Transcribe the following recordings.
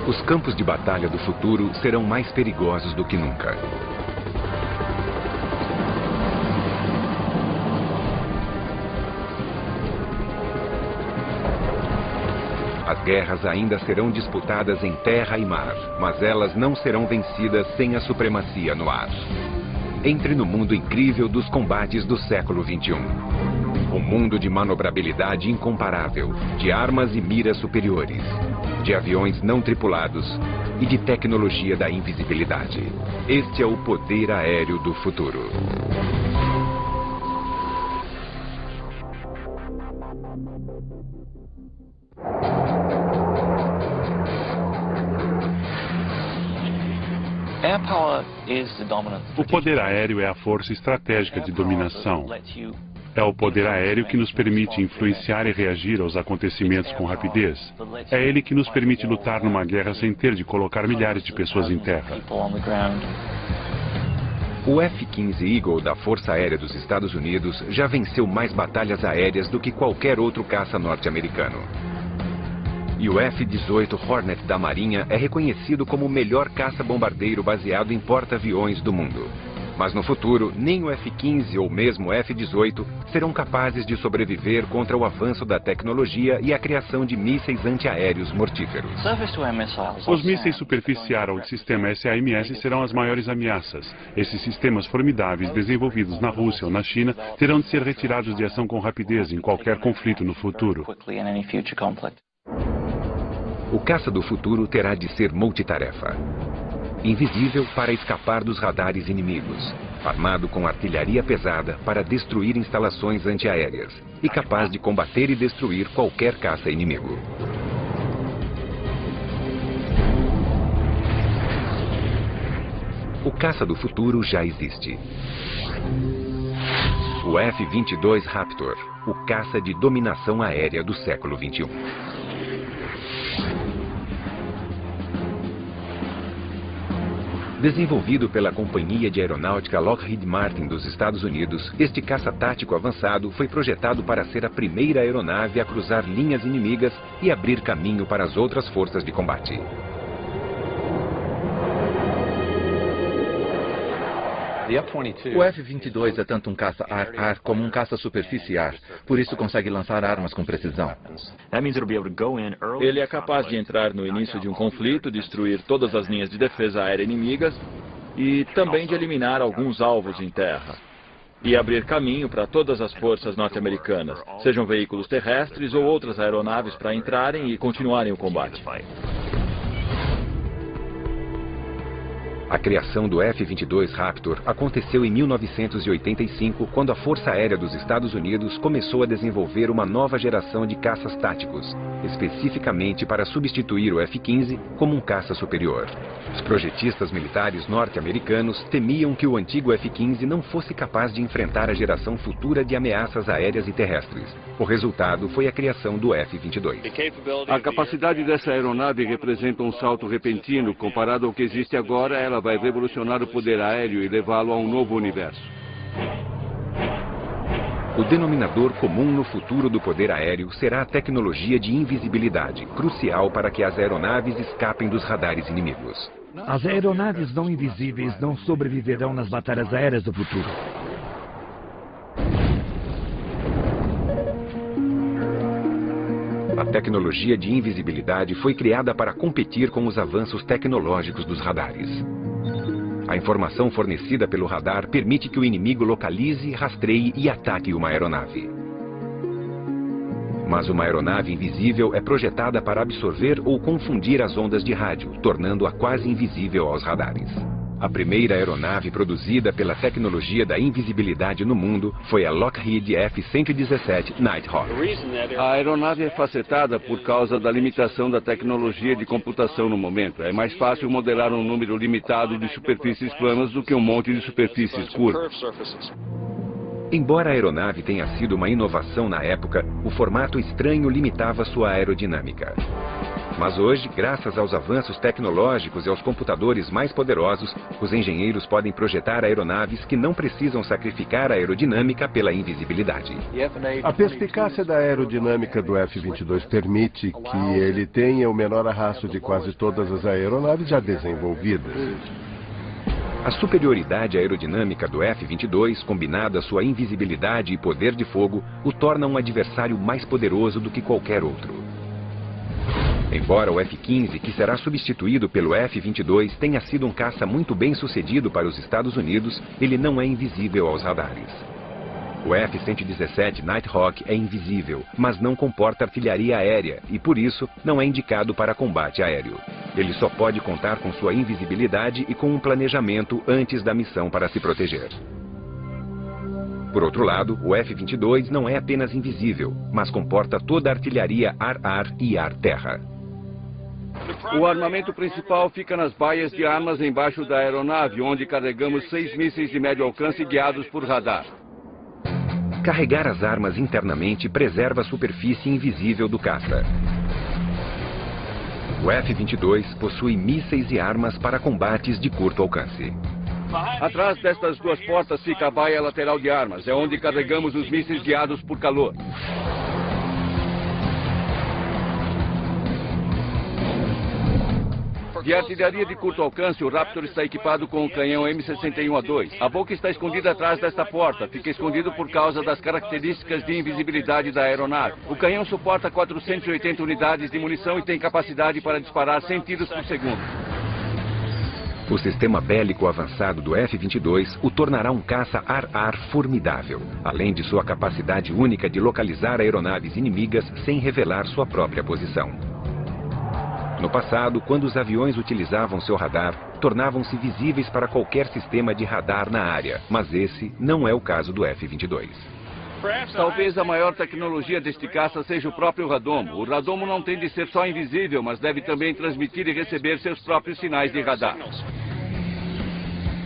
Os campos de batalha do futuro serão mais perigosos do que nunca. As guerras ainda serão disputadas em terra e mar, mas elas não serão vencidas sem a supremacia no ar. Entre no mundo incrível dos combates do século XXI. Um mundo de manobrabilidade incomparável, de armas e miras superiores, de aviões não tripulados e de tecnologia da invisibilidade. Este é o poder aéreo do futuro. O poder aéreo é a força estratégica de dominação. É o poder aéreo que nos permite influenciar e reagir aos acontecimentos com rapidez. É ele que nos permite lutar numa guerra sem ter de colocar milhares de pessoas em terra. O F-15 Eagle da Força Aérea dos Estados Unidos já venceu mais batalhas aéreas do que qualquer outro caça norte-americano. E o F-18 Hornet da Marinha é reconhecido como o melhor caça-bombardeiro baseado em porta-aviões do mundo. Mas no futuro, nem o F-15 ou mesmo o F-18 serão capazes de sobreviver contra o avanço da tecnologia e a criação de mísseis antiaéreos mortíferos. Os mísseis superficiais ou de sistema SAMS serão as maiores ameaças. Esses sistemas formidáveis desenvolvidos na Rússia ou na China terão de ser retirados de ação com rapidez em qualquer conflito no futuro. O caça do futuro terá de ser multitarefa. Invisível para escapar dos radares inimigos, armado com artilharia pesada para destruir instalações antiaéreas e capaz de combater e destruir qualquer caça inimigo. O caça do futuro já existe. O F-22 Raptor, o caça de dominação aérea do século XXI. Desenvolvido pela companhia de aeronáutica Lockheed Martin dos Estados Unidos, este caça tático avançado foi projetado para ser a primeira aeronave a cruzar linhas inimigas e abrir caminho para as outras forças de combate. O F-22 é tanto um caça ar-ar como um caça superfície-ar, por isso consegue lançar armas com precisão. Ele é capaz de entrar no início de um conflito, destruir todas as linhas de defesa aérea inimigas e também de eliminar alguns alvos em terra. E abrir caminho para todas as forças norte-americanas, sejam veículos terrestres ou outras aeronaves para entrarem e continuarem o combate. A criação do F-22 Raptor aconteceu em 1985, quando a Força Aérea dos Estados Unidos começou a desenvolver uma nova geração de caças táticos, especificamente para substituir o F-15 como um caça superior. Os projetistas militares norte-americanos temiam que o antigo F-15 não fosse capaz de enfrentar a geração futura de ameaças aéreas e terrestres. O resultado foi a criação do F-22. A capacidade dessa aeronave representa um salto repentino. Comparado ao que existe agora, ela vai revolucionar o poder aéreo e levá-lo a um novo universo. O denominador comum no futuro do poder aéreo será a tecnologia de invisibilidade, crucial para que as aeronaves escapem dos radares inimigos. As aeronaves não invisíveis não sobreviverão nas batalhas aéreas do futuro. A tecnologia de invisibilidade foi criada para competir com os avanços tecnológicos dos radares. A informação fornecida pelo radar permite que o inimigo localize, rastreie e ataque uma aeronave. Mas uma aeronave invisível é projetada para absorver ou confundir as ondas de rádio, tornando-a quase invisível aos radares. A primeira aeronave produzida pela tecnologia da invisibilidade no mundo foi a Lockheed F-117 Nighthawk. A aeronave é facetada por causa da limitação da tecnologia de computação no momento. É mais fácil modelar um número limitado de superfícies planas do que um monte de superfícies curvas. Embora a aeronave tenha sido uma inovação na época, o formato estranho limitava sua aerodinâmica. Mas hoje, graças aos avanços tecnológicos e aos computadores mais poderosos, os engenheiros podem projetar aeronaves que não precisam sacrificar a aerodinâmica pela invisibilidade. A perspicácia da aerodinâmica do F-22 permite que ele tenha o menor arrasto de quase todas as aeronaves já desenvolvidas. A superioridade aerodinâmica do F-22, combinada à sua invisibilidade e poder de fogo, o torna um adversário mais poderoso do que qualquer outro. Embora o F-15, que será substituído pelo F-22, tenha sido um caça muito bem sucedido para os Estados Unidos, ele não é invisível aos radares. O F-117 Nighthawk é invisível, mas não comporta artilharia aérea e, por isso, não é indicado para combate aéreo. Ele só pode contar com sua invisibilidade e com um planejamento antes da missão para se proteger. Por outro lado, o F-22 não é apenas invisível, mas comporta toda a artilharia ar-ar e ar-terra. O armamento principal fica nas baias de armas embaixo da aeronave, onde carregamos 6 mísseis de médio alcance guiados por radar. Carregar as armas internamente preserva a superfície invisível do caça. O F-22 possui mísseis e armas para combates de curto alcance. Atrás destas duas portas fica a baia lateral de armas, é onde carregamos os mísseis guiados por calor. De artilharia de curto alcance, o Raptor está equipado com o canhão M61A2. A boca está escondida atrás desta porta. Fica escondido por causa das características de invisibilidade da aeronave. O canhão suporta 480 unidades de munição e tem capacidade para disparar 100 tiros por segundo. O sistema bélico avançado do F-22 o tornará um caça ar-ar formidável, além de sua capacidade única de localizar aeronaves inimigas sem revelar sua própria posição. No passado, quando os aviões utilizavam seu radar, tornavam-se visíveis para qualquer sistema de radar na área, mas esse não é o caso do F-22. Talvez a maior tecnologia deste caça seja o próprio radomo. O radomo não tem de ser só invisível, mas deve também transmitir e receber seus próprios sinais de radar.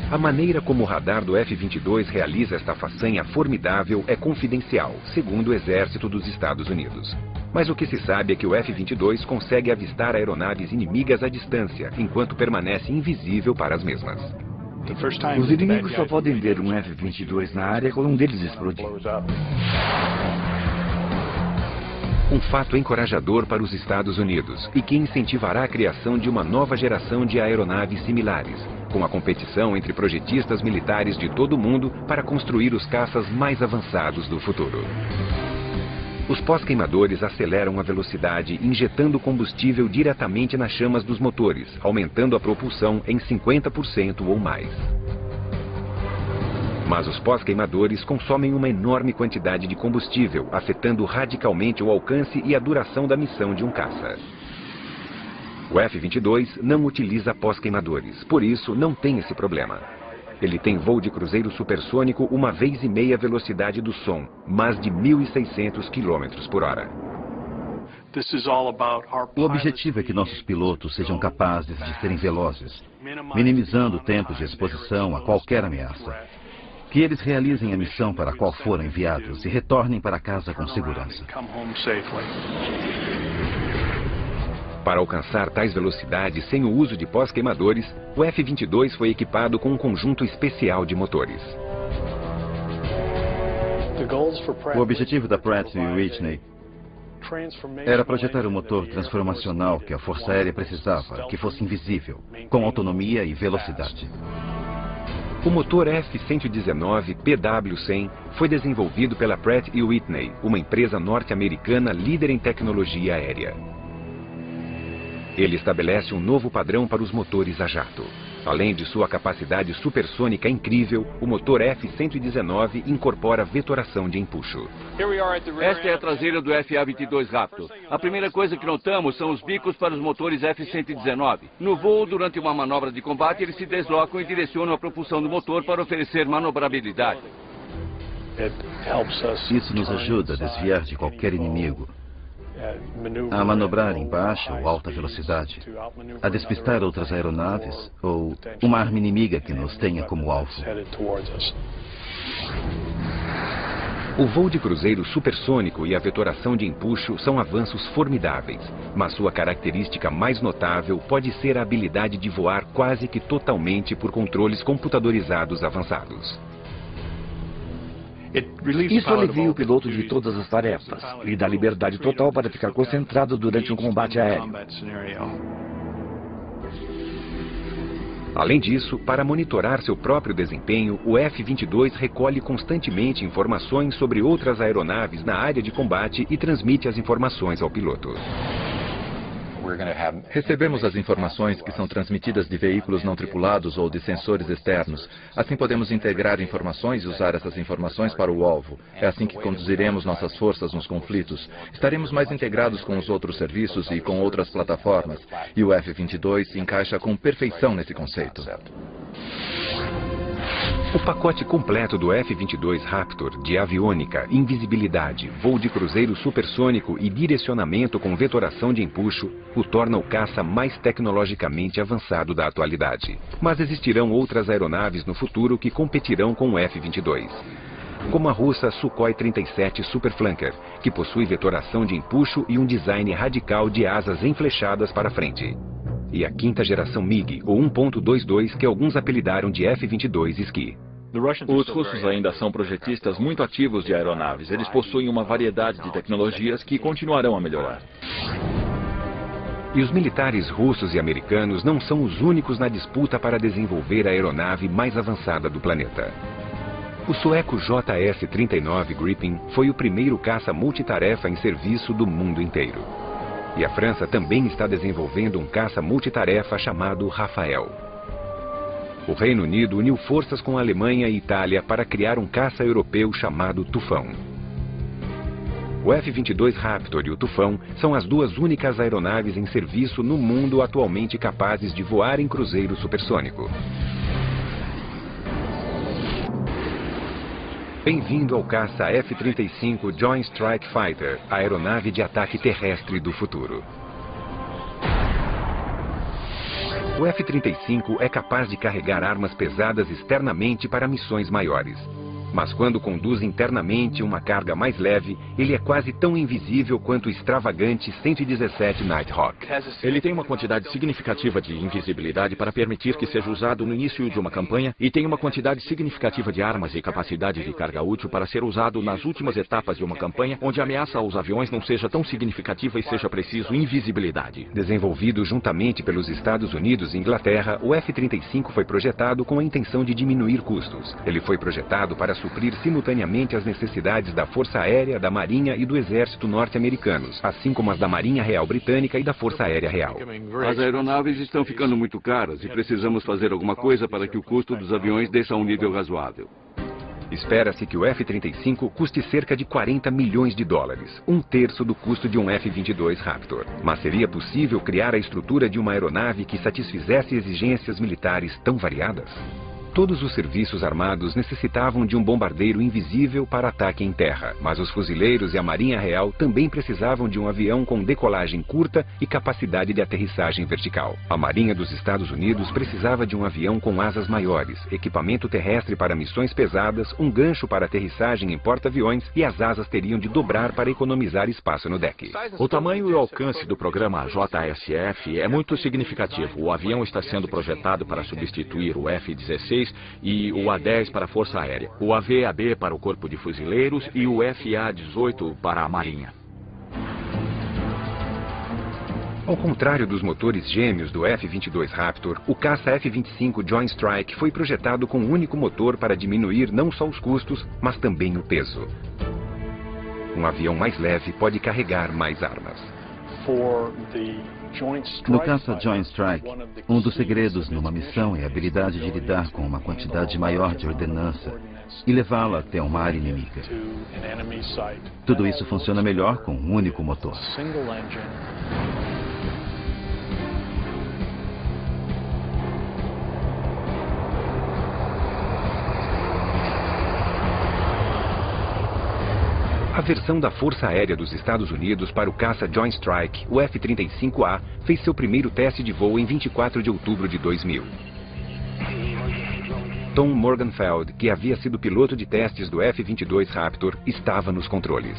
A maneira como o radar do F-22 realiza esta façanha formidável é confidencial, segundo o Exército dos Estados Unidos. Mas o que se sabe é que o F-22 consegue avistar aeronaves inimigas à distância, enquanto permanece invisível para as mesmas. Os inimigos só podem ver um F-22 na área quando um deles explodir. Um fato encorajador para os Estados Unidos e que incentivará a criação de uma nova geração de aeronaves similares, com a competição entre projetistas militares de todo o mundo para construir os caças mais avançados do futuro. Os pós-queimadores aceleram a velocidade, injetando combustível diretamente nas chamas dos motores, aumentando a propulsão em 50% ou mais. Mas os pós-queimadores consomem uma enorme quantidade de combustível, afetando radicalmente o alcance e a duração da missão de um caça. O F-22 não utiliza pós-queimadores, por isso não tem esse problema. Ele tem voo de cruzeiro supersônico 1,5 vezes a velocidade do som, mais de 1.600 km por hora. O objetivo é que nossos pilotos sejam capazes de serem velozes, minimizando o tempo de exposição a qualquer ameaça. Que eles realizem a missão para a qual foram enviados e retornem para casa com segurança. Para alcançar tais velocidades sem o uso de pós-queimadores, o F-22 foi equipado com um conjunto especial de motores. O objetivo da Pratt & Whitney era projetar um motor transformacional que a Força Aérea precisava, que fosse invisível, com autonomia e velocidade. O motor F-119 PW-100 foi desenvolvido pela Pratt & Whitney, uma empresa norte-americana líder em tecnologia aérea. Ele estabelece um novo padrão para os motores a jato. Além de sua capacidade supersônica incrível, o motor F-119 incorpora vetoração de empuxo. Esta é a traseira do FA-22 Raptor. A primeira coisa que notamos são os bicos para os motores F-119. No voo, durante uma manobra de combate, eles se deslocam e direcionam a propulsão do motor para oferecer manobrabilidade. Isso nos ajuda a desviar de qualquer inimigo, a manobrar em baixa ou alta velocidade, a despistar outras aeronaves ou uma arma inimiga que nos tenha como alvo. O voo de cruzeiro supersônico e a vetoração de empuxo são avanços formidáveis, mas sua característica mais notável pode ser a habilidade de voar quase que totalmente por controles computadorizados avançados. Isso alivia o piloto de todas as tarefas. Lhe dá liberdade total para ficar concentrado durante um combate aéreo. Além disso, para monitorar seu próprio desempenho, o F-22 recolhe constantemente informações sobre outras aeronaves na área de combate e transmite as informações ao piloto. Recebemos as informações que são transmitidas de veículos não tripulados ou de sensores externos. Assim podemos integrar informações e usar essas informações para o alvo. É assim que conduziremos nossas forças nos conflitos. Estaremos mais integrados com os outros serviços e com outras plataformas. E o F-22 se encaixa com perfeição nesse conceito. O pacote completo do F-22 Raptor, de aviônica, invisibilidade, voo de cruzeiro supersônico e direcionamento com vetoração de empuxo, o torna o caça mais tecnologicamente avançado da atualidade. Mas existirão outras aeronaves no futuro que competirão com o F-22. Como a russa Sukhoi 37 Superflanker, que possui vetoração de empuxo e um design radical de asas enflechadas para frente. E a quinta geração MiG, ou 1.22, que alguns apelidaram de F-22 Ski. Os russos ainda são projetistas muito ativos de aeronaves. Eles possuem uma variedade de tecnologias que continuarão a melhorar. E os militares russos e americanos não são os únicos na disputa para desenvolver a aeronave mais avançada do planeta. O sueco JS-39 Gripen foi o primeiro caça multitarefa em serviço do mundo inteiro. E a França também está desenvolvendo um caça multitarefa chamado Rafael. O Reino Unido uniu forças com a Alemanha e Itália para criar um caça europeu chamado Tufão. O F-22 Raptor e o Tufão são as duas únicas aeronaves em serviço no mundo atualmente capazes de voar em cruzeiro supersônico. Bem-vindo ao caça F-35 Joint Strike Fighter, a aeronave de ataque terrestre do futuro. O F-35 é capaz de carregar armas pesadas externamente para missões maiores. Mas quando conduz internamente uma carga mais leve, ele é quase tão invisível quanto o extravagante 117 Nighthawk. Ele tem uma quantidade significativa de invisibilidade para permitir que seja usado no início de uma campanha e tem uma quantidade significativa de armas e capacidade de carga útil para ser usado nas últimas etapas de uma campanha onde a ameaça aos aviões não seja tão significativa e seja preciso invisibilidade. Desenvolvido juntamente pelos Estados Unidos e Inglaterra, o F-35 foi projetado com a intenção de diminuir custos. Ele foi projetado para suprir simultaneamente as necessidades da Força Aérea, da Marinha e do Exército norte-americanos, assim como as da Marinha Real Britânica e da Força Aérea Real. As aeronaves estão ficando muito caras e precisamos fazer alguma coisa para que o custo dos aviões desça a um nível razoável. Espera-se que o F-35 custe cerca de 40 milhões de dólares, um terço do custo de um F-22 Raptor. Mas seria possível criar a estrutura de uma aeronave que satisfizesse exigências militares tão variadas? Todos os serviços armados necessitavam de um bombardeiro invisível para ataque em terra, mas os fuzileiros e a Marinha Real também precisavam de um avião com decolagem curta e capacidade de aterrissagem vertical. A Marinha dos Estados Unidos precisava de um avião com asas maiores, equipamento terrestre para missões pesadas, um gancho para aterrissagem em porta-aviões e as asas teriam de dobrar para economizar espaço no deck. O tamanho e o alcance do programa JSF é muito significativo. O avião está sendo projetado para substituir o F-16 e o A-10 para a Força Aérea, o AV-AB para o Corpo de Fuzileiros e o FA-18 para a Marinha. Ao contrário dos motores gêmeos do F-22 Raptor, o caça F-25 Joint Strike foi projetado com um único motor para diminuir não só os custos, mas também o peso. Um avião mais leve pode carregar mais armas. No caça Joint Strike, um dos segredos numa missão é a habilidade de lidar com uma quantidade maior de ordenança e levá-la até uma área inimiga. Tudo isso funciona melhor com um único motor. A versão da Força Aérea dos Estados Unidos para o caça Joint Strike, o F-35A, fez seu primeiro teste de voo em 24 de outubro de 2000. Tom Morgenfeld, que havia sido piloto de testes do F-22 Raptor, estava nos controles.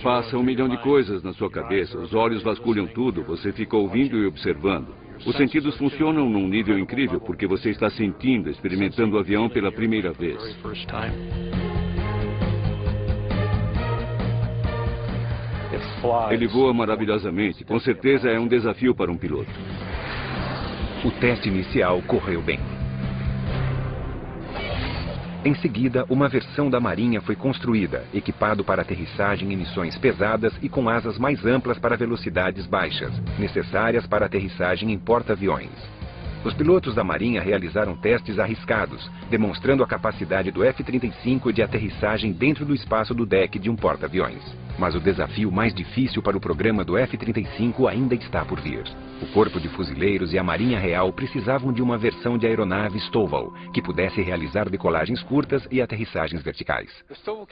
Passa 1 milhão de coisas na sua cabeça, os olhos vasculham tudo, você fica ouvindo e observando. Os sentidos funcionam num nível incrível, porque você está sentindo, experimentando o avião pela primeira vez. Ele voa maravilhosamente, com certeza é um desafio para um piloto. O teste inicial correu bem. Em seguida, uma versão da Marinha foi construída, equipado para aterrissagem em missões pesadas e com asas mais amplas para velocidades baixas, necessárias para aterrissagem em porta-aviões. Os pilotos da Marinha realizaram testes arriscados, demonstrando a capacidade do F-35 de aterrissagem dentro do espaço do deck de um porta-aviões. Mas o desafio mais difícil para o programa do F-35 ainda está por vir. O Corpo de Fuzileiros e a Marinha Real precisavam de uma versão de aeronave Stovall, que pudesse realizar decolagens curtas e aterrissagens verticais.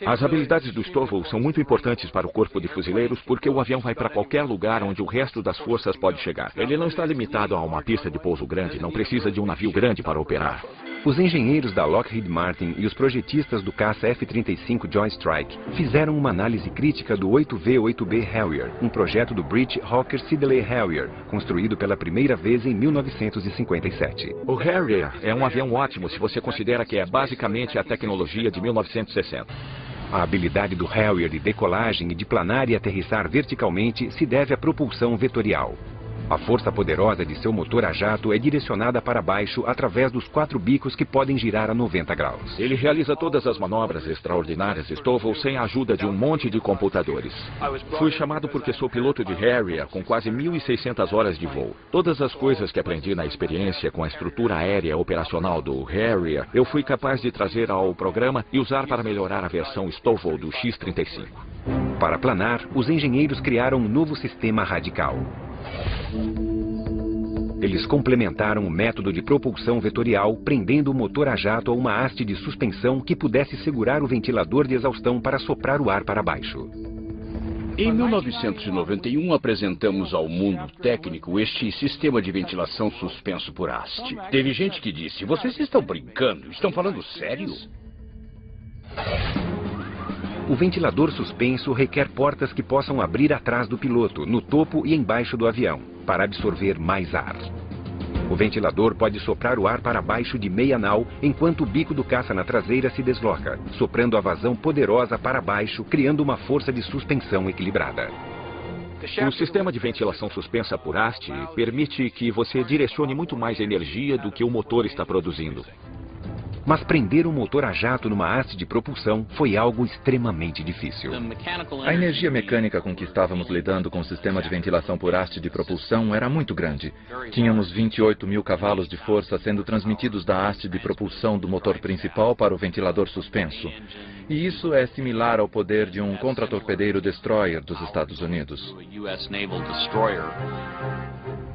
As habilidades do Stovall são muito importantes para o Corpo de Fuzileiros porque o avião vai para qualquer lugar onde o resto das forças pode chegar. Ele não está limitado a uma pista de pouso grande, não precisa de um navio grande para operar. Os engenheiros da Lockheed Martin e os projetistas do caça F-35 Joint Strike fizeram uma análise crítica do 8V-8B Harrier, um projeto do British Hawker Siddeley Harrier, construído pela primeira vez em 1957. O Harrier é um avião ótimo se você considera que é basicamente a tecnologia de 1960. A habilidade do Harrier de decolagem e de planar e aterrissar verticalmente se deve à propulsão vetorial. A força poderosa de seu motor a jato é direcionada para baixo através dos 4 bicos que podem girar a 90 graus. Ele realiza todas as manobras extraordinárias Stovall sem a ajuda de um monte de computadores. Fui chamado porque sou piloto de Harrier com quase 1.600 horas de voo. Todas as coisas que aprendi na experiência com a estrutura aérea operacional do Harrier, eu fui capaz de trazer ao programa e usar para melhorar a versão Stovall do X-35. Para planar, os engenheiros criaram um novo sistema radical. Eles complementaram o método de propulsão vetorial, prendendo o motor a jato a uma haste de suspensão que pudesse segurar o ventilador de exaustão para soprar o ar para baixo. Em 1991, apresentamos ao mundo técnico este sistema de ventilação suspenso por haste. Teve gente que disse, vocês estão brincando, estão falando sério? O ventilador suspenso requer portas que possam abrir atrás do piloto, no topo e embaixo do avião, para absorver mais ar. O ventilador pode soprar o ar para baixo de meia nau, enquanto o bico do caça na traseira se desloca, soprando a vazão poderosa para baixo, criando uma força de suspensão equilibrada. O sistema de ventilação suspensa por haste permite que você direcione muito mais energia do que o motor está produzindo. Mas prender um motor a jato numa haste de propulsão foi algo extremamente difícil. A energia mecânica com que estávamos lidando com o sistema de ventilação por haste de propulsão era muito grande. Tínhamos 28 mil cavalos de força sendo transmitidos da haste de propulsão do motor principal para o ventilador suspenso. E isso é similar ao poder de um contratorpedeiro destroyer dos Estados Unidos.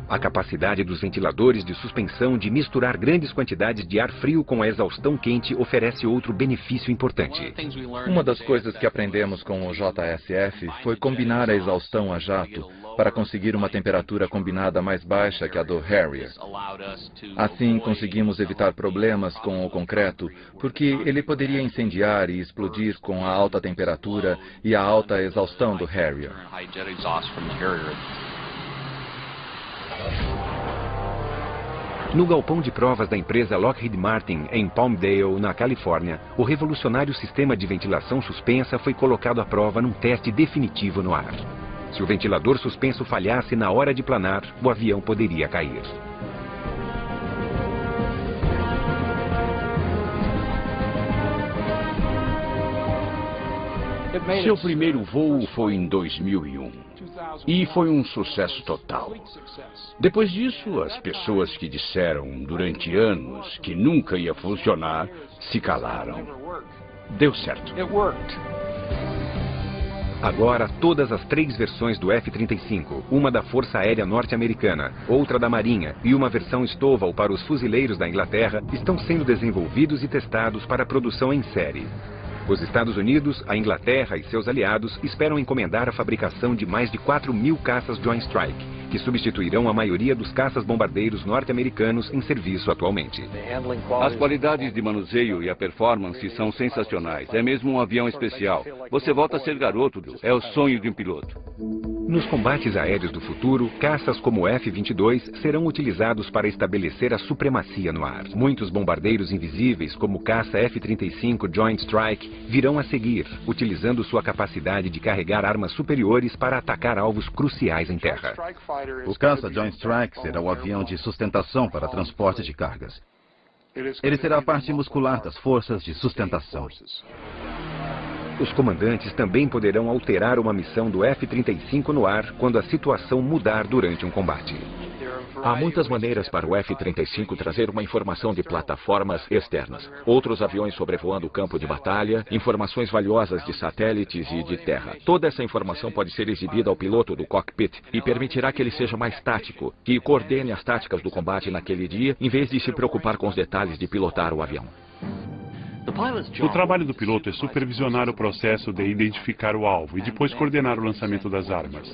A capacidade dos ventiladores de suspensão de misturar grandes quantidades de ar frio com a exaustão quente oferece outro benefício importante. Uma das coisas que aprendemos com o JSF foi combinar a exaustão a jato para conseguir uma temperatura combinada mais baixa que a do Harrier. Assim, conseguimos evitar problemas com o concreto, porque ele poderia incendiar e explodir com a alta temperatura e a alta exaustão do Harrier. No galpão de provas da empresa Lockheed Martin, em Palmdale, na Califórnia, o revolucionário sistema de ventilação suspensa foi colocado à prova num teste definitivo no ar. Se o ventilador suspenso falhasse na hora de planar, o avião poderia cair. Seu primeiro voo foi em 2001. E foi um sucesso total. Depois disso, as pessoas que disseram durante anos que nunca ia funcionar, se calaram. Deu certo. Agora, todas as 3 versões do F-35, uma da Força Aérea Norte-Americana, outra da Marinha e uma versão Stovall para os fuzileiros da Inglaterra, estão sendo desenvolvidos e testados para produção em série. Os Estados Unidos, a Inglaterra e seus aliados esperam encomendar a fabricação de mais de 4.000 caças Joint Strike, que substituirão a maioria dos caças-bombardeiros norte-americanos em serviço atualmente. As qualidades de manuseio e a performance são sensacionais. É mesmo um avião especial. Você volta a ser garoto, Bill. É o sonho de um piloto. Nos combates aéreos do futuro, caças como o F-22 serão utilizados para estabelecer a supremacia no ar. Muitos bombardeiros invisíveis, como o caça F-35 Joint Strike, virão a seguir, utilizando sua capacidade de carregar armas superiores para atacar alvos cruciais em terra. O caça Joint Strike será o avião de sustentação para transporte de cargas. Ele será a parte muscular das forças de sustentação. Os comandantes também poderão alterar uma missão do F-35 no ar quando a situação mudar durante um combate. Há muitas maneiras para o F-35 trazer uma informação de plataformas externas. Outros aviões sobrevoando o campo de batalha, informações valiosas de satélites e de terra. Toda essa informação pode ser exibida ao piloto do cockpit e permitirá que ele seja mais tático, que coordene as táticas do combate naquele dia, em vez de se preocupar com os detalhes de pilotar o avião. O trabalho do piloto é supervisionar o processo de identificar o alvo e depois coordenar o lançamento das armas.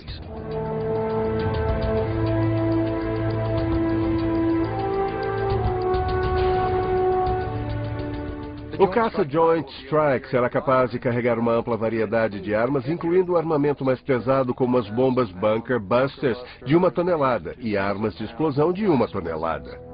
O caça Joint Strike será capaz de carregar uma ampla variedade de armas, incluindo o armamento mais pesado como as bombas Bunker Busters de 1 tonelada e armas de explosão de 1 tonelada.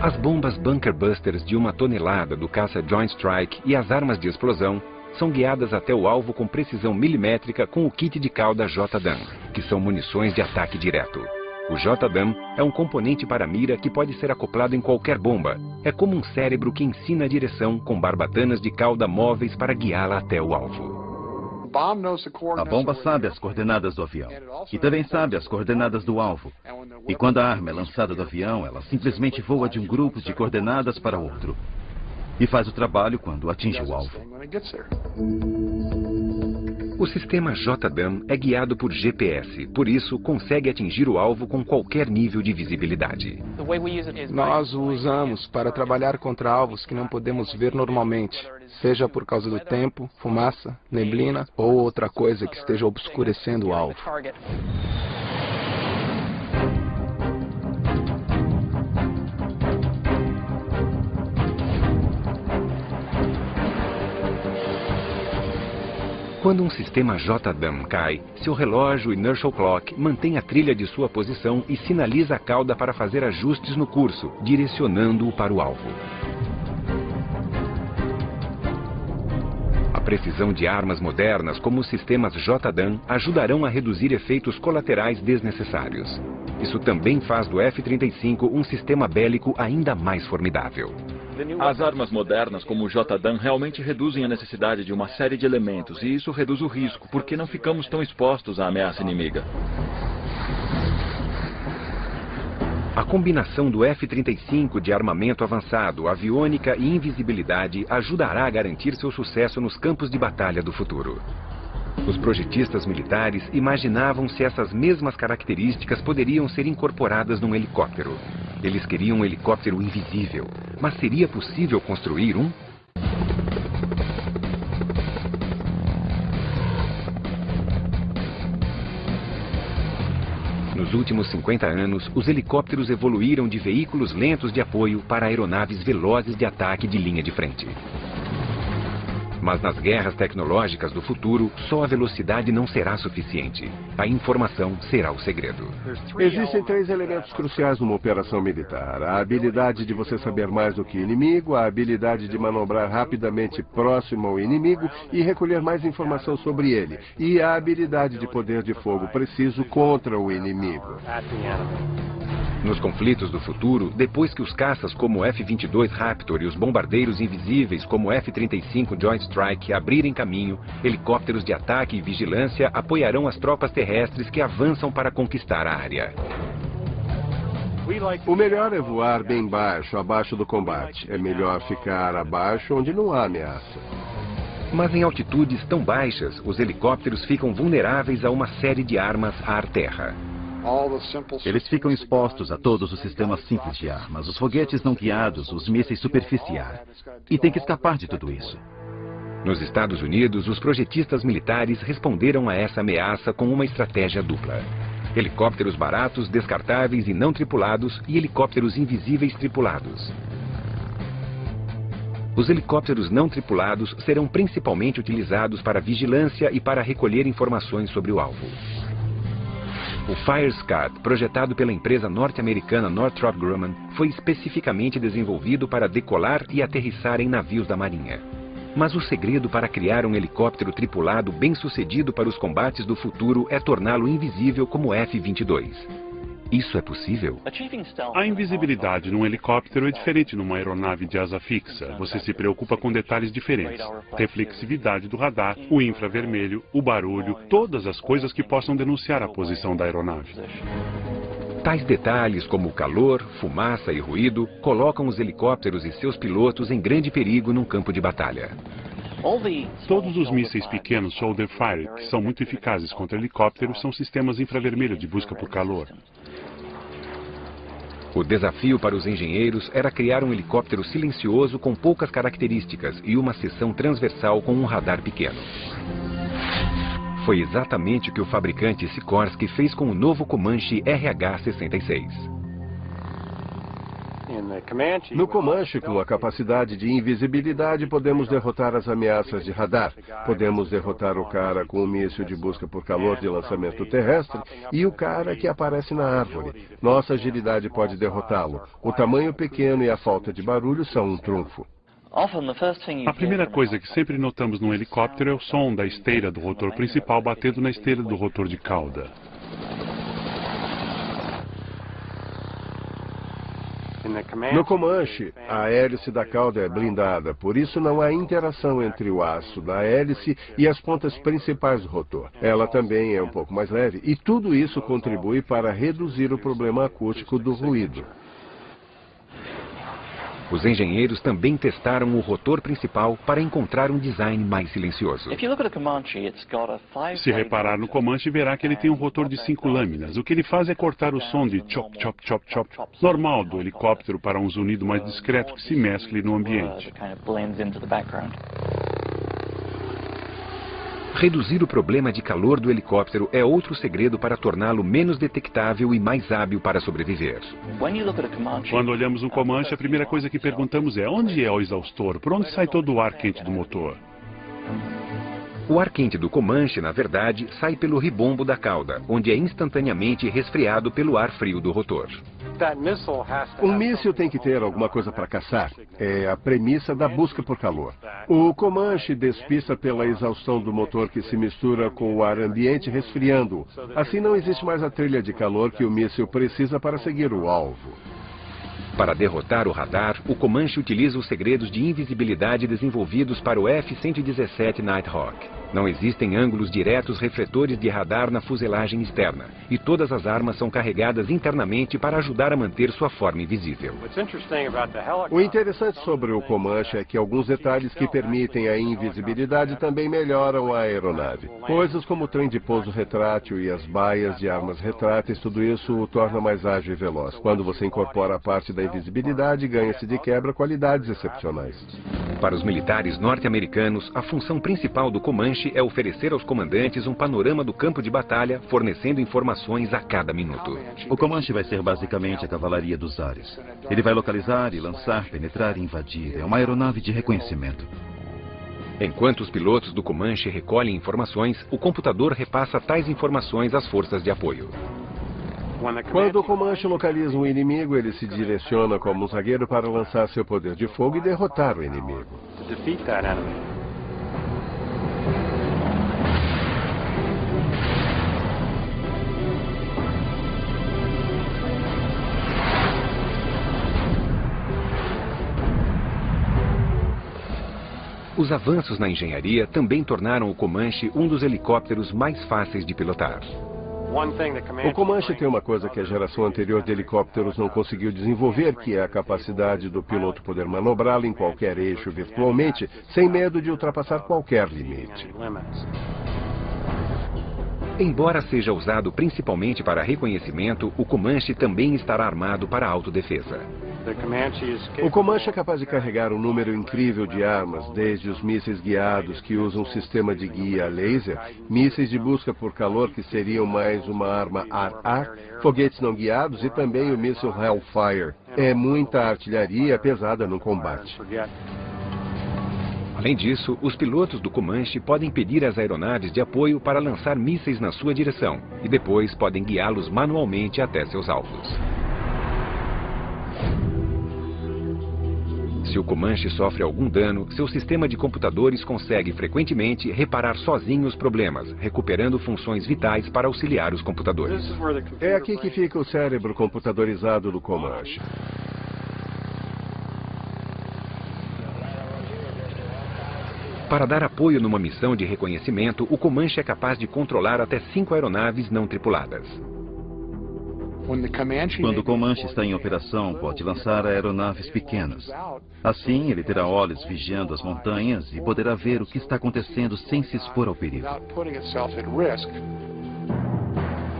As bombas Bunker Busters de 1 tonelada do caça Joint Strike e as armas de explosão são guiadas até o alvo com precisão milimétrica com o kit de cauda JDAM, que são munições de ataque direto. O JDAM é um componente para mira que pode ser acoplado em qualquer bomba. É como um cérebro que ensina a direção com barbatanas de cauda móveis para guiá-la até o alvo. A bomba sabe as coordenadas do avião e também sabe as coordenadas do alvo. E quando a arma é lançada do avião, ela simplesmente voa de um grupo de coordenadas para outro e faz o trabalho quando atinge o alvo. O sistema JDAM é guiado por GPS, por isso consegue atingir o alvo com qualquer nível de visibilidade. Nós o usamos para trabalhar contra alvos que não podemos ver normalmente, seja por causa do tempo, fumaça, neblina ou outra coisa que esteja obscurecendo o alvo. Quando um sistema JDAM cai, seu relógio Inertial Clock mantém a trilha de sua posição e sinaliza a cauda para fazer ajustes no curso, direcionando-o para o alvo. A precisão de armas modernas como os sistemas JDAM ajudarão a reduzir efeitos colaterais desnecessários. Isso também faz do F-35 um sistema bélico ainda mais formidável. As armas modernas, como o JDAM, realmente reduzem a necessidade de uma série de elementos, e isso reduz o risco, porque não ficamos tão expostos à ameaça inimiga. A combinação do F-35 de armamento avançado, aviônica e invisibilidade ajudará a garantir seu sucesso nos campos de batalha do futuro. Os projetistas militares imaginavam se essas mesmas características poderiam ser incorporadas num helicóptero. Eles queriam um helicóptero invisível, mas seria possível construir um? Nos últimos 50 anos, os helicópteros evoluíram de veículos lentos de apoio para aeronaves velozes de ataque de linha de frente. Mas nas guerras tecnológicas do futuro, só a velocidade não será suficiente. A informação será o segredo. Existem 3 elementos cruciais numa operação militar. A habilidade de você saber mais do que o inimigo, a habilidade de manobrar rapidamente próximo ao inimigo e recolher mais informação sobre ele, e a habilidade de poder de fogo preciso contra o inimigo. Nos conflitos do futuro, depois que os caças como o F-22 Raptor e os bombardeiros invisíveis como o F-35 Joint Strike abrirem caminho, helicópteros de ataque e vigilância apoiarão as tropas terrestres que avançam para conquistar a área. O melhor é voar bem baixo, abaixo do combate. É melhor ficar abaixo onde não há ameaça. Mas em altitudes tão baixas, os helicópteros ficam vulneráveis a uma série de armas ar-terra. Eles ficam expostos a todos os sistemas simples de armas, os foguetes não guiados, os mísseis superficiais. E tem que escapar de tudo isso. Nos Estados Unidos, os projetistas militares responderam a essa ameaça com uma estratégia dupla. Helicópteros baratos, descartáveis e não tripulados e helicópteros invisíveis tripulados. Os helicópteros não tripulados serão principalmente utilizados para vigilância e para recolher informações sobre o alvo. O Fire Scat, projetado pela empresa norte-americana Northrop Grumman, foi especificamente desenvolvido para decolar e aterrissar em navios da Marinha. Mas o segredo para criar um helicóptero tripulado bem-sucedido para os combates do futuro é torná-lo invisível como o F-22. Isso é possível? A invisibilidade num helicóptero é diferente numa aeronave de asa fixa. Você se preocupa com detalhes diferentes. Reflexividade do radar, o infravermelho, o barulho, todas as coisas que possam denunciar a posição da aeronave. Tais detalhes como calor, fumaça e ruído colocam os helicópteros e seus pilotos em grande perigo num campo de batalha. Todos os mísseis pequenos Shoulder Fire, que são muito eficazes contra helicópteros, são sistemas infravermelho de busca por calor. O desafio para os engenheiros era criar um helicóptero silencioso com poucas características e uma seção transversal com um radar pequeno. Foi exatamente o que o fabricante Sikorsky fez com o novo Comanche RH-66. No Comanche, com a capacidade de invisibilidade, podemos derrotar as ameaças de radar. Podemos derrotar o cara com o míssil de busca por calor de lançamento terrestre e o cara que aparece na árvore. Nossa agilidade pode derrotá-lo. O tamanho pequeno e a falta de barulho são um trunfo. A primeira coisa que sempre notamos num helicóptero é o som da esteira do rotor principal batendo na esteira do rotor de cauda. No Comanche, a hélice da cauda é blindada, por isso não há interação entre o aço da hélice e as pontas principais do rotor. Ela também é um pouco mais leve e tudo isso contribui para reduzir o problema acústico do ruído. Os engenheiros também testaram o rotor principal para encontrar um design mais silencioso. Se reparar no Comanche, verá que ele tem um rotor de 5 lâminas. O que ele faz é cortar o som de chop, chop, chop, chop, normal do helicóptero para um zunido mais discreto que se mescle no ambiente. Reduzir o problema de calor do helicóptero é outro segredo para torná-lo menos detectável e mais hábil para sobreviver. Quando olhamos um Comanche, a primeira coisa que perguntamos é: onde é o exaustor? Por onde sai todo o ar quente do motor? O ar quente do Comanche, na verdade, sai pelo ribombo da cauda, onde é instantaneamente resfriado pelo ar frio do rotor. Um míssil tem que ter alguma coisa para caçar. É a premissa da busca por calor. O Comanche despista pela exaustão do motor que se mistura com o ar ambiente resfriando-o. Assim não existe mais a trilha de calor que o míssil precisa para seguir o alvo. Para derrotar o radar, o Comanche utiliza os segredos de invisibilidade desenvolvidos para o F-117 Nighthawk. Não existem ângulos diretos refletores de radar na fuselagem externa, e todas as armas são carregadas internamente para ajudar a manter sua forma invisível. O interessante sobre o Comanche é que alguns detalhes que permitem a invisibilidade também melhoram a aeronave. Coisas como o trem de pouso retrátil e as baias de armas retráteis, tudo isso o torna mais ágil e veloz. Quando você incorpora a parte da invisibilidade, ganha-se de quebra qualidades excepcionais. Para os militares norte-americanos, a função principal do Comanche é oferecer aos comandantes um panorama do campo de batalha, fornecendo informações a cada minuto. O Comanche vai ser basicamente a cavalaria dos ares. Ele vai localizar e lançar, penetrar e invadir. É uma aeronave de reconhecimento. Enquanto os pilotos do Comanche recolhem informações, o computador repassa tais informações às forças de apoio. Quando o Comanche localiza um inimigo, ele se direciona como um zagueiro para lançar seu poder de fogo e derrotar o inimigo. Os avanços na engenharia também tornaram o Comanche um dos helicópteros mais fáceis de pilotar. O Comanche tem uma coisa que a geração anterior de helicópteros não conseguiu desenvolver, que é a capacidade do piloto poder manobrá-lo em qualquer eixo virtualmente, sem medo de ultrapassar qualquer limite. Embora seja usado principalmente para reconhecimento, o Comanche também estará armado para autodefesa. O Comanche é capaz de carregar um número incrível de armas, desde os mísseis guiados que usam um sistema de guia laser, mísseis de busca por calor que seriam mais uma arma ar-ar, foguetes não guiados e também o míssil Hellfire. É muita artilharia pesada no combate. Além disso, os pilotos do Comanche podem pedir às aeronaves de apoio para lançar mísseis na sua direção e depois podem guiá-los manualmente até seus alvos. Se o Comanche sofre algum dano, seu sistema de computadores consegue frequentemente reparar sozinho os problemas, recuperando funções vitais para auxiliar os computadores. É aqui que fica o cérebro computadorizado do Comanche. Para dar apoio numa missão de reconhecimento, o Comanche é capaz de controlar até 5 aeronaves não tripuladas. Quando o Comanche está em operação, pode lançar aeronaves pequenas. Assim, ele terá olhos vigiando as montanhas e poderá ver o que está acontecendo sem se expor ao perigo.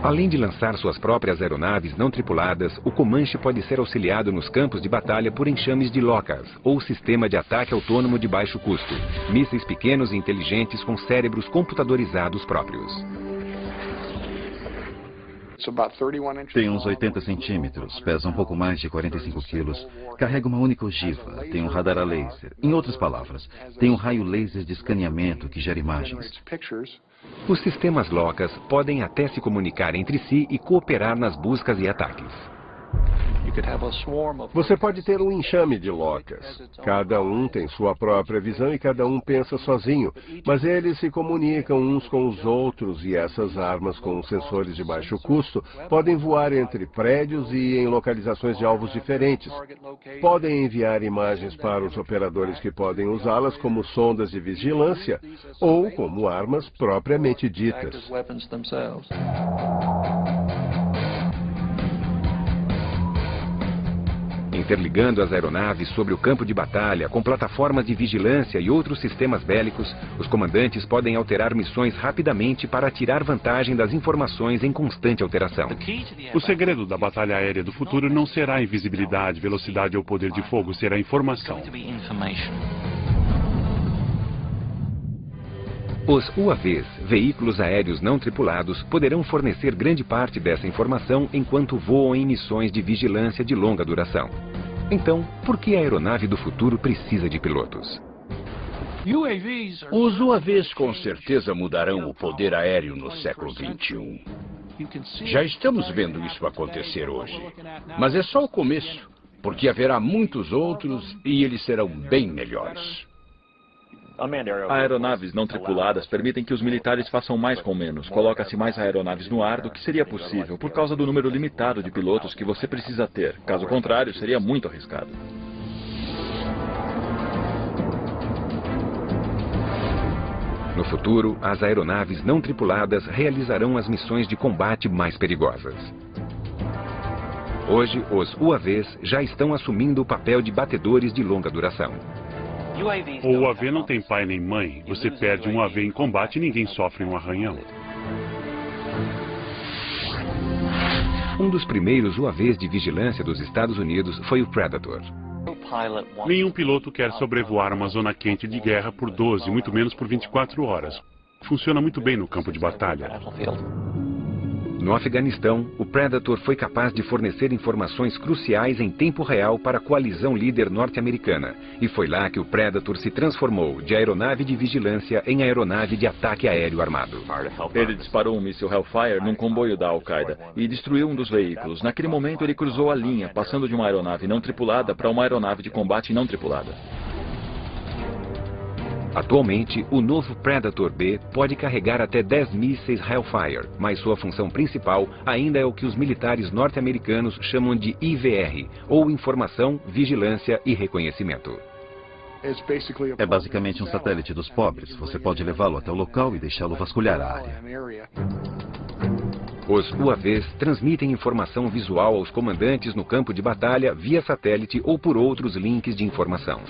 Além de lançar suas próprias aeronaves não tripuladas, o Comanche pode ser auxiliado nos campos de batalha por enxames de LOCAS, ou Sistema de Ataque Autônomo de Baixo Custo, mísseis pequenos e inteligentes com cérebros computadorizados próprios. Tem uns 80 centímetros, pesa um pouco mais de 45 quilos, carrega uma única ogiva, tem um radar a laser. Em outras palavras, tem um raio laser de escaneamento que gera imagens. Os sistemas LOCAS podem até se comunicar entre si e cooperar nas buscas e ataques. Você pode ter um enxame de LOCAS. Cada um tem sua própria visão e cada um pensa sozinho, mas eles se comunicam uns com os outros e essas armas com sensores de baixo custo podem voar entre prédios e em localizações de alvos diferentes. Podem enviar imagens para os operadores que podem usá-las como sondas de vigilância ou como armas propriamente ditas. Interligando as aeronaves sobre o campo de batalha com plataformas de vigilância e outros sistemas bélicos, os comandantes podem alterar missões rapidamente para tirar vantagem das informações em constante alteração. O segredo da batalha aérea do futuro não será a invisibilidade, velocidade ou poder de fogo, será a informação. Os UAVs, veículos aéreos não tripulados, poderão fornecer grande parte dessa informação enquanto voam em missões de vigilância de longa duração. Então, por que a aeronave do futuro precisa de pilotos? Os UAVs com certeza mudarão o poder aéreo no século XXI. Já estamos vendo isso acontecer hoje. Mas é só o começo, porque haverá muitos outros e eles serão bem melhores. Aeronaves não tripuladas permitem que os militares façam mais com menos. Coloca-se mais aeronaves no ar do que seria possível, por causa do número limitado de pilotos que você precisa ter. Caso contrário, seria muito arriscado. No futuro, as aeronaves não tripuladas realizarão as missões de combate mais perigosas. Hoje, os UAVs já estão assumindo o papel de batedores de longa duração. O UAV não tem pai nem mãe. Você perde um UAV em combate e ninguém sofre um arranhão. Um dos primeiros UAVs de vigilância dos Estados Unidos foi o Predator. Nenhum piloto quer sobrevoar uma zona quente de guerra por 12, muito menos por 24 horas. Funciona muito bem no campo de batalha. No Afeganistão, o Predator foi capaz de fornecer informações cruciais em tempo real para a coalizão líder norte-americana. E foi lá que o Predator se transformou de aeronave de vigilância em aeronave de ataque aéreo armado. Ele disparou um míssil Hellfire num comboio da Al-Qaeda e destruiu um dos veículos. Naquele momento, ele cruzou a linha, passando de uma aeronave não tripulada para uma aeronave de combate não tripulada. Atualmente, o novo Predator B pode carregar até 10 mísseis Hellfire, mas sua função principal ainda é o que os militares norte-americanos chamam de IVR, ou Informação, Vigilância e Reconhecimento. É basicamente um satélite dos pobres. Você pode levá-lo até o local e deixá-lo vasculhar a área. Os UAVs transmitem informação visual aos comandantes no campo de batalha via satélite ou por outros links de informação.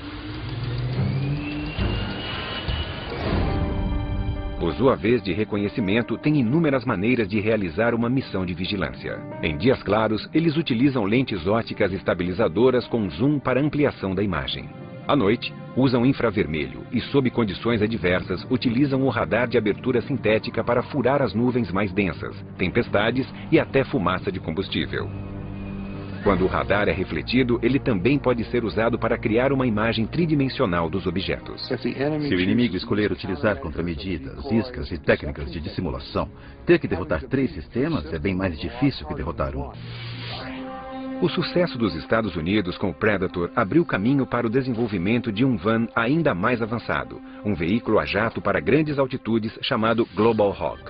Os UAVs de reconhecimento têm inúmeras maneiras de realizar uma missão de vigilância. Em dias claros, eles utilizam lentes ópticas estabilizadoras com zoom para ampliação da imagem. À noite, usam infravermelho e, sob condições adversas, utilizam o radar de abertura sintética para furar as nuvens mais densas, tempestades e até fumaça de combustível. Quando o radar é refletido, ele também pode ser usado para criar uma imagem tridimensional dos objetos. Se o inimigo escolher utilizar contramedidas, iscas e técnicas de dissimulação, ter que derrotar 3 sistemas é bem mais difícil que derrotar um. O sucesso dos Estados Unidos com o Predator abriu caminho para o desenvolvimento de um van ainda mais avançado, um veículo a jato para grandes altitudes chamado Global Hawk.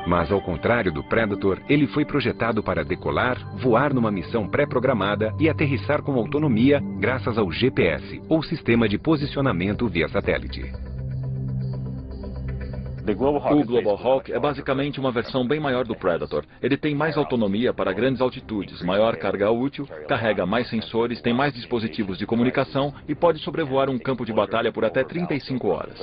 Mas ao contrário do Predator, ele foi projetado para decolar, voar numa missão pré-programada e aterrissar com autonomia graças ao GPS, ou Sistema de Posicionamento via Satélite. O Global Hawk é basicamente uma versão bem maior do Predator. Ele tem mais autonomia para grandes altitudes, maior carga útil, carrega mais sensores, tem mais dispositivos de comunicação e pode sobrevoar um campo de batalha por até 35 horas.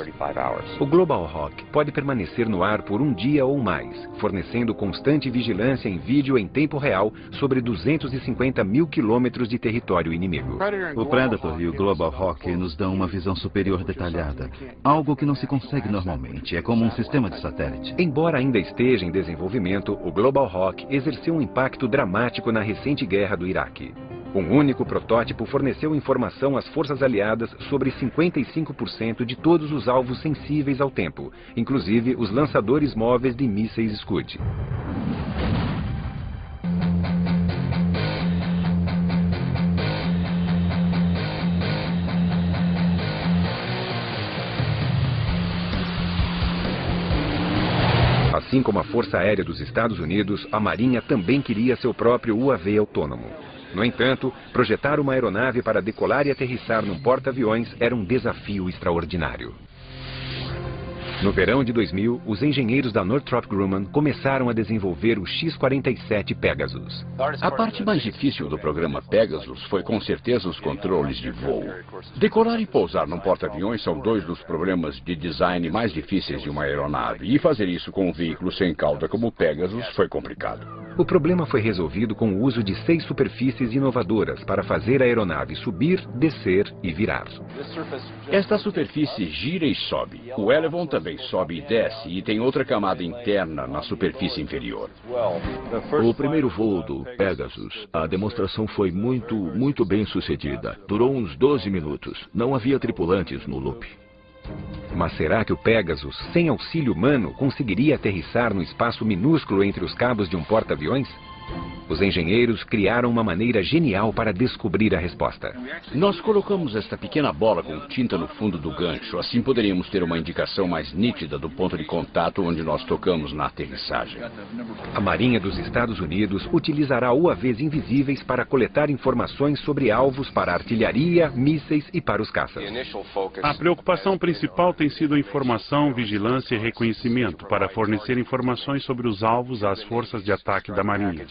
O Global Hawk pode permanecer no ar por um dia ou mais, fornecendo constante vigilância em vídeo em tempo real sobre 250 mil quilômetros de território inimigo. O Predator e o Global Hawk nos dão uma visão superior detalhada, algo que não se consegue normalmente. É como um sistema de satélite. Embora ainda esteja em desenvolvimento, o Global Hawk exerceu um impacto dramático na recente guerra do Iraque. Um único protótipo forneceu informação às forças aliadas sobre 55% de todos os alvos sensíveis ao tempo, inclusive os lançadores móveis de mísseis Scud. Assim como a Força Aérea dos Estados Unidos, a Marinha também queria seu próprio UAV autônomo. No entanto, projetar uma aeronave para decolar e aterrissar num porta-aviões era um desafio extraordinário. No verão de 2000, os engenheiros da Northrop Grumman começaram a desenvolver o X-47 Pegasus. A parte mais difícil do programa Pegasus foi com certeza os controles de voo. Decolar e pousar num porta-aviões são 2 dos problemas de design mais difíceis de uma aeronave. E fazer isso com um veículo sem cauda como o Pegasus foi complicado. O problema foi resolvido com o uso de 6 superfícies inovadoras para fazer a aeronave subir, descer e virar. Esta superfície gira e sobe. O Elevon também sobe e desce e tem outra camada interna na superfície inferior. O primeiro voo do Pegasus, a demonstração foi muito bem sucedida. Durou uns 12 minutos. Não havia tripulantes no loop. Mas será que o Pegasus, sem auxílio humano, conseguiria aterrissar no espaço minúsculo entre os cabos de um porta-aviões? Os engenheiros criaram uma maneira genial para descobrir a resposta. Nós colocamos esta pequena bola com tinta no fundo do gancho. Assim poderíamos ter uma indicação mais nítida do ponto de contato onde nós tocamos na aterrissagem. A Marinha dos Estados Unidos utilizará UAVs invisíveis para coletar informações sobre alvos para artilharia, mísseis e para os caças. A preocupação principal tem sido a informação, vigilância e reconhecimento para fornecer informações sobre os alvos às forças de ataque da Marinha.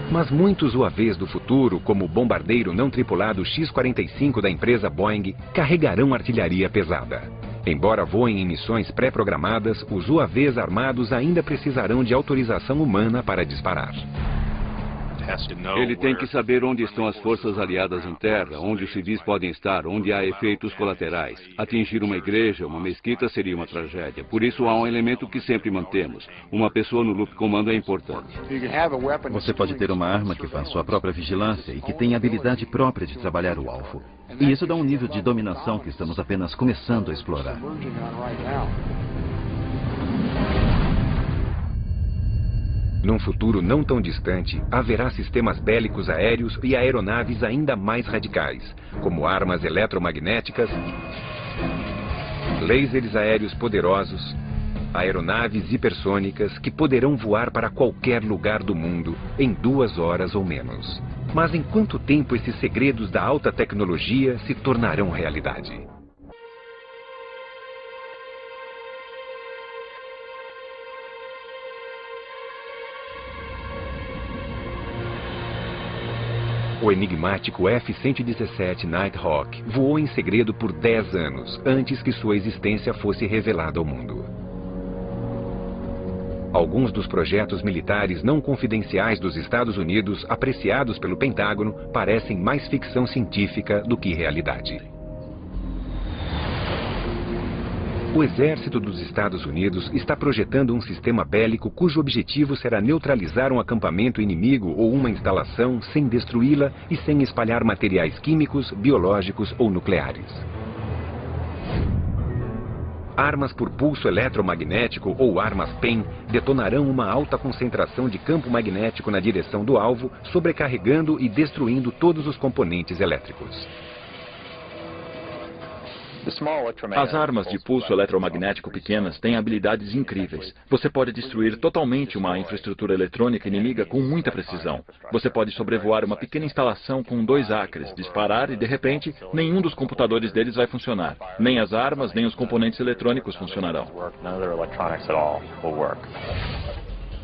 Mas muitos UAVs do futuro, como o bombardeiro não tripulado X-45 da empresa Boeing, carregarão artilharia pesada. Embora voem em missões pré-programadas, os UAVs armados ainda precisarão de autorização humana para disparar. Ele tem que saber onde estão as forças aliadas em terra, onde os civis podem estar, onde há efeitos colaterais. Atingir uma igreja, uma mesquita seria uma tragédia. Por isso há um elemento que sempre mantemos. Uma pessoa no loop comando é importante. Você pode ter uma arma que faz sua própria vigilância e que tem a habilidade própria de trabalhar o alvo. E isso dá um nível de dominação que estamos apenas começando a explorar. Num futuro não tão distante, haverá sistemas bélicos aéreos e aeronaves ainda mais radicais, como armas eletromagnéticas, lasers aéreos poderosos, aeronaves hipersônicas que poderão voar para qualquer lugar do mundo em 2 horas ou menos. Mas em quanto tempo esses segredos da alta tecnologia se tornarão realidade? O enigmático F-117 Nighthawk voou em segredo por 10 anos, antes que sua existência fosse revelada ao mundo. Alguns dos projetos militares não confidenciais dos Estados Unidos, apreciados pelo Pentágono, parecem mais ficção científica do que realidade. O exército dos Estados Unidos está projetando um sistema bélico cujo objetivo será neutralizar um acampamento inimigo ou uma instalação sem destruí-la e sem espalhar materiais químicos, biológicos ou nucleares. Armas por pulso eletromagnético ou armas PEM detonarão uma alta concentração de campo magnético na direção do alvo, sobrecarregando e destruindo todos os componentes elétricos. As armas de pulso eletromagnético pequenas têm habilidades incríveis. Você pode destruir totalmente uma infraestrutura eletrônica inimiga com muita precisão. Você pode sobrevoar uma pequena instalação com 2 acres, disparar e, de repente, nenhum dos computadores deles vai funcionar. Nem as armas, nem os componentes eletrônicos funcionarão.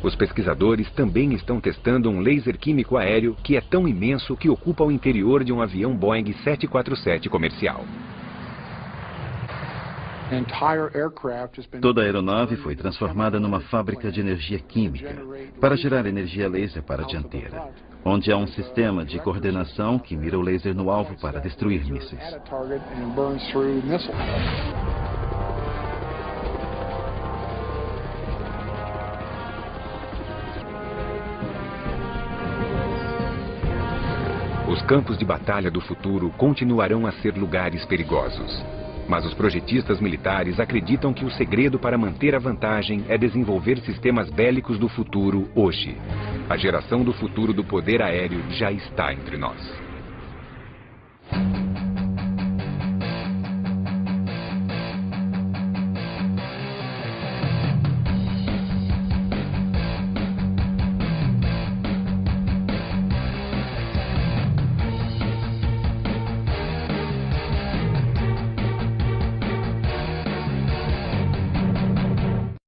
Os pesquisadores também estão testando um laser químico aéreo que é tão imenso que ocupa o interior de um avião Boeing 747 comercial. Toda a aeronave foi transformada numa fábrica de energia química para gerar energia laser para a dianteira, onde há um sistema de coordenação que mira o laser no alvo para destruir mísseis. Os campos de batalha do futuro continuarão a ser lugares perigosos. Mas os projetistas militares acreditam que o segredo para manter a vantagem é desenvolver sistemas bélicos do futuro hoje. A geração do futuro do poder aéreo já está entre nós.